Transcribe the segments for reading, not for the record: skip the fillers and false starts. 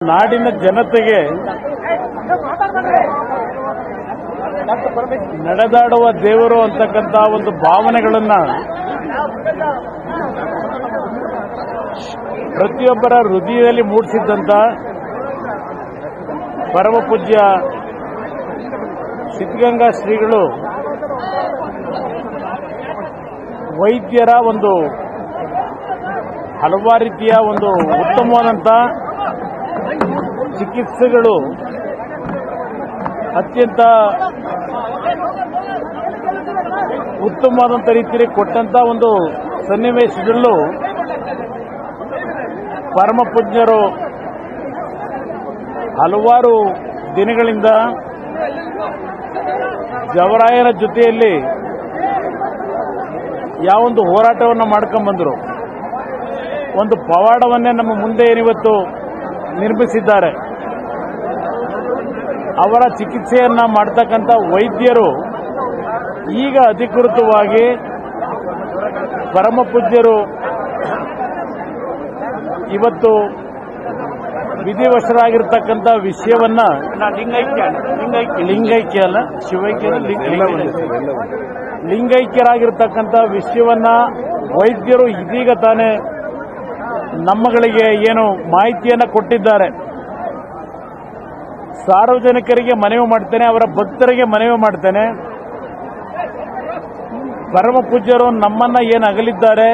ನಾಡಿನ ಜನತೆಗೆ ನಡೆದಾಡುವ ದೇವರು ಅಂತಕ್ಕಂಥ ಒಂದು ಭಾವನೆಗಳನ್ನ ಪ್ರತಿಯೊಬ್ಬರ ಹೃದಯದಲ್ಲಿ ಮೂಡಿಸಿದ್ದಂತ ಪರಮ ಪೂಜ್ಯ ಸಿದ್ಧಗಂಗಾ ಶ್ರೀಗಳು ವೈದ್ಯರ ಒಂದು ಹಲವಾರು ರೀತಿಯ ಒಂದು ಉತ್ತಮವಾದಂಥ ಚಿಕಿತ್ಸೆಗಳು ಅತ್ಯಂತ ಉತ್ತಮವಾದಂಥ ರೀತಿಯಲ್ಲಿ ಕೊಟ್ಟಂತ ಒಂದು ಸನ್ನಿವೇಶದಲ್ಲೂ ಪರಮ ಪೂಜ್ಯರು ಹಲವಾರು ದಿನಗಳಿಂದ ಜವರಾಯನ ಜೊತೆಯಲ್ಲಿ ಯಾವೊಂದು ಹೋರಾಟವನ್ನು ಮಾಡ್ಕೊಂಡ್ಬಂದರು. ಒಂದು ಪವಾಡವನ್ನೇ ನಮ್ಮ ಮುಂದೆ ಏನಿವತ್ತು ನಿರ್ಮಿಸಿದ್ದಾರೆ. ಅವರ ಚಿಕಿತ್ಸೆಯನ್ನ ಮಾಡತಕ್ಕಂಥ ವೈದ್ಯರು ಈಗ ಅಧಿಕೃತವಾಗಿ ಪರಮ ಪೂಜ್ಯರು ಇವತ್ತು ವಿಧಿವಶರಾಗಿರ್ತಕ್ಕಂಥ ವಿಷಯವನ್ನ ಲಿಂಗೈಕ್ಯ ಅಲ್ಲ ಶಿವೈಕ್ಯ ಲಿಂಗೈಕ್ಯರಾಗಿರ್ತಕ್ಕಂಥ ವಿಷಯವನ್ನ ವೈದ್ಯರು ಇದೀಗ ತಾನೇ ನಮ್ಮಗಳಿಗೆ ಏನು ಮಾಹಿತಿಯನ್ನು ಕೊಟ್ಟಿದ್ದಾರೆ. ಸಾರ್ವಜನಿಕರಿಗೆ ಮನವಿ ಮಾಡ್ತೇನೆ, ಅವರ ಭಕ್ತರಿಗೆ ಮನವಿ ಮಾಡ್ತೇನೆ, ಪರಮ ಪೂಜ್ಯರು ನಮ್ಮನ್ನ ಏನು ಅಗಲಿದ್ದಾರೆ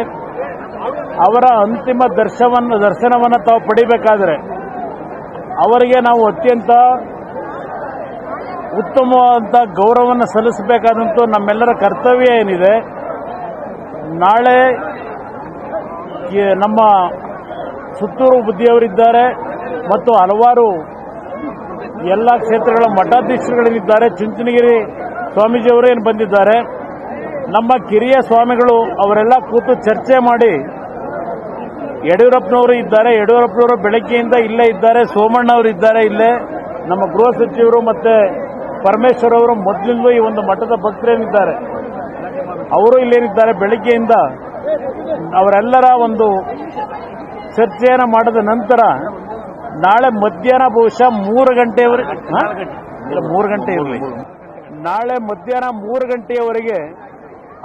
ಅವರ ಅಂತಿಮ ದರ್ಶನವನ್ನು ತಾವು ಪಡಿಬೇಕಾದರೆ ಅವರಿಗೆ ನಾವು ಅತ್ಯಂತ ಉತ್ತಮವಾದಂಥ ಗೌರವವನ್ನು ಸಲ್ಲಿಸಬೇಕಾದಂತೂ ನಮ್ಮೆಲ್ಲರ ಕರ್ತವ್ಯ ಏನಿದೆ. ನಾಳೆ ನಮ್ಮ ಸುತ್ತೂರು ಬುದ್ಧಿಯವರಿದ್ದಾರೆ ಮತ್ತು ಹಲವಾರು ಎಲ್ಲ ಕ್ಷೇತ್ರಗಳ ಮಠಾಧೀಶರುಗಳಿದ್ದಾರೆ. ಚುಂಚನಗಿರಿ ಸ್ವಾಮೀಜಿಯವರು ಏನು ಬಂದಿದ್ದಾರೆ, ನಮ್ಮ ಕಿರಿಯ ಸ್ವಾಮಿಗಳು ಅವರೆಲ್ಲ ಕೂತು ಚರ್ಚೆ ಮಾಡಿ, ಯಡಿಯೂರಪ್ಪನವರು ಇದ್ದಾರೆ, ಯಡಿಯೂರಪ್ಪನವರು ಬೆಳಗ್ಗೆಯಿಂದ ಇಲ್ಲೇ ಇದ್ದಾರೆ, ಸೋಮಣ್ಣ ಅವರು ಇದ್ದಾರೆ ಇಲ್ಲೇ, ನಮ್ಮ ಗೃಹ ಸಚಿವರು ಮತ್ತೆ ಪರಮೇಶ್ವರ್ ಅವರು ಮೊದಲಿಂದಲೂ ಈ ಒಂದು ಮಠದ ಭಕ್ತರೇನಿದ್ದಾರೆ ಅವರು ಇಲ್ಲೇನಿದ್ದಾರೆ. ಬೆಳಗ್ಗೆಯಿಂದ ಅವರೆಲ್ಲರ ಒಂದು ಚರ್ಚೆಯನ್ನು ಮಾಡಿದ ನಂತರ ನಾಳೆ ಮಧ್ಯಾಹ್ನ ಬಹುಶಃ 3 ಗಂಟೆಯವರೆಗೆ ನಾಳೆ ಮಧ್ಯಾಹ್ನ 3 ಗಂಟೆಯವರೆಗೆ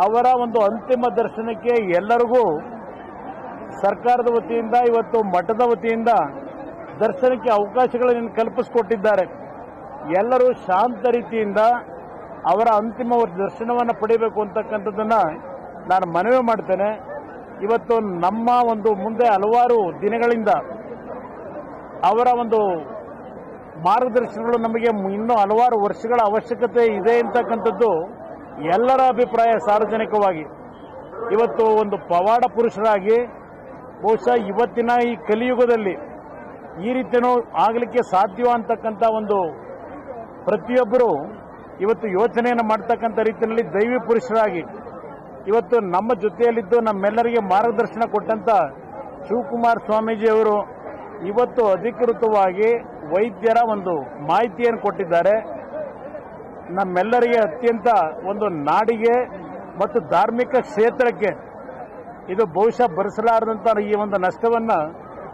ಅವರ ಒಂದು ಅಂತಿಮ ದರ್ಶನಕ್ಕೆ ಎಲ್ಲರಿಗೂ ಸರ್ಕಾರದ ವತಿಯಿಂದ ಇವತ್ತು ಮಠದ ವತಿಯಿಂದ ದರ್ಶನಕ್ಕೆ ಅವಕಾಶಗಳನ್ನು ಕಲ್ಪಿಸಿಕೊಟ್ಟಿದ್ದಾರೆ. ಎಲ್ಲರೂ ಶಾಂತ ರೀತಿಯಿಂದ ಅವರ ಅಂತಿಮ ದರ್ಶನವನ್ನು ಪಡೆಯಬೇಕು ಅಂತಕ್ಕಂಥದ್ದನ್ನ ನಾನು ಮನವಿ ಮಾಡ್ತೇನೆ. ಇವತ್ತು ನಮ್ಮ ಒಂದು ಮುಂದೆ ಹಲವಾರು ದಿನಗಳಿಂದ ಅವರ ಒಂದು ಮಾರ್ಗದರ್ಶನಗಳು ನಮಗೆ ಇನ್ನೂ ಹಲವಾರು ವರ್ಷಗಳ ಅವಶ್ಯಕತೆ ಇದೆ ಅಂತಕ್ಕಂಥದ್ದು ಎಲ್ಲರ ಅಭಿಪ್ರಾಯ. ಸಾರ್ವಜನಿಕವಾಗಿ ಇವತ್ತು ಒಂದು ಪವಾಡ ಪುರುಷರಾಗಿ ಬಹುಶಃ ಇವತ್ತಿನ ಈ ಕಲಿಯುಗದಲ್ಲಿ ಈ ರೀತಿಯೂ ಆಗಲಿಕ್ಕೆ ಸಾಧ್ಯ ಅಂತಕ್ಕಂಥ ಒಂದು ಪ್ರತಿಯೊಬ್ಬರು ಇವತ್ತು ಯೋಚನೆಯನ್ನು ಮಾಡ್ತಕ್ಕಂಥ ರೀತಿಯಲ್ಲಿ ದೈವಿ ಪುರುಷರಾಗಿ ಇವತ್ತು ನಮ್ಮ ಜೊತೆಯಲ್ಲಿದ್ದು ನಮ್ಮೆಲ್ಲರಿಗೆ ಮಾರ್ಗದರ್ಶನ ಕೊಟ್ಟಂತ ಶಿವಕುಮಾರ್ ಸ್ವಾಮೀಜಿಯವರು ಇವತ್ತು ಅಧಿಕೃತವಾಗಿ ವೈದ್ಯರ ಒಂದು ಮಾಹಿತಿಯನ್ನು ಕೊಟ್ಟಿದ್ದಾರೆ. ನಮ್ಮೆಲ್ಲರಿಗೆ ಅತ್ಯಂತ ಒಂದು ನಾಡಿಗೆ ಮತ್ತು ಧಾರ್ಮಿಕ ಕ್ಷೇತ್ರಕ್ಕೆ ಇದು ಬಹುಶಃ ಭರಿಸಲಾರದಂತ ಈ ಒಂದು ನಷ್ಟವನ್ನು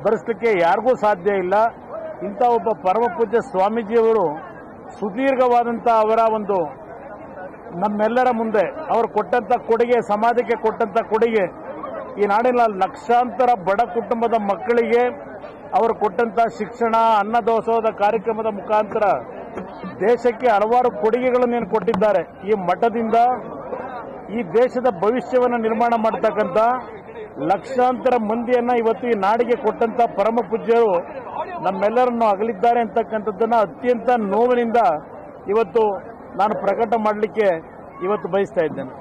ಭರಿಸಲಿಕ್ಕೆ ಯಾರಿಗೂ ಸಾಧ್ಯ ಇಲ್ಲ. ಇಂಥ ಒಬ್ಬ ಪರಮ ಪೂಜ್ಯ ಸ್ವಾಮೀಜಿಯವರು ಸುದೀರ್ಘವಾದಂಥ ಅವರ ಒಂದು ನಮ್ಮೆಲ್ಲರ ಮುಂದೆ ಅವರು ಕೊಟ್ಟಂತ ಕೊಡುಗೆ, ಸಮಾಜಕ್ಕೆ ಕೊಟ್ಟಂತ ಕೊಡುಗೆ, ಈ ನಾಡಿನ ಲಕ್ಷಾಂತರ ಬಡ ಕುಟುಂಬದ ಮಕ್ಕಳಿಗೆ ಅವರು ಕೊಟ್ಟಂತ ಶಿಕ್ಷಣ, ಅನ್ನದಾಸೋಹದ ಕಾರ್ಯಕ್ರಮದ ಮುಖಾಂತರ ದೇಶಕ್ಕೆ ಹಲವಾರು ಕೊಡುಗೆಗಳನ್ನು ಕೊಟ್ಟಿದ್ದಾರೆ. ಈ ಮಠದಿಂದ ಈ ದೇಶದ ಭವಿಷ್ಯವನ್ನು ನಿರ್ಮಾಣ ಮಾಡತಕ್ಕಂಥ ಲಕ್ಷಾಂತರ ಮಂದಿಯನ್ನ ಇವತ್ತು ಈ ನಾಡಿಗೆ ಕೊಟ್ಟಂತ ಪರಮ ಪೂಜ್ಯರು ನಮ್ಮೆಲ್ಲರನ್ನು ಅಗಲಿದ್ದಾರೆ ಅಂತಕ್ಕಂಥದ್ದನ್ನ ಅತ್ಯಂತ ನೋವಿನಿಂದ ಇವತ್ತು ನಾನು ಪ್ರಕಟ ಮಾಡಲಿಕ್ಕೆ ಇವತ್ತು ಬಯಸ್ತಾ ಇದ್ದೇನೆ.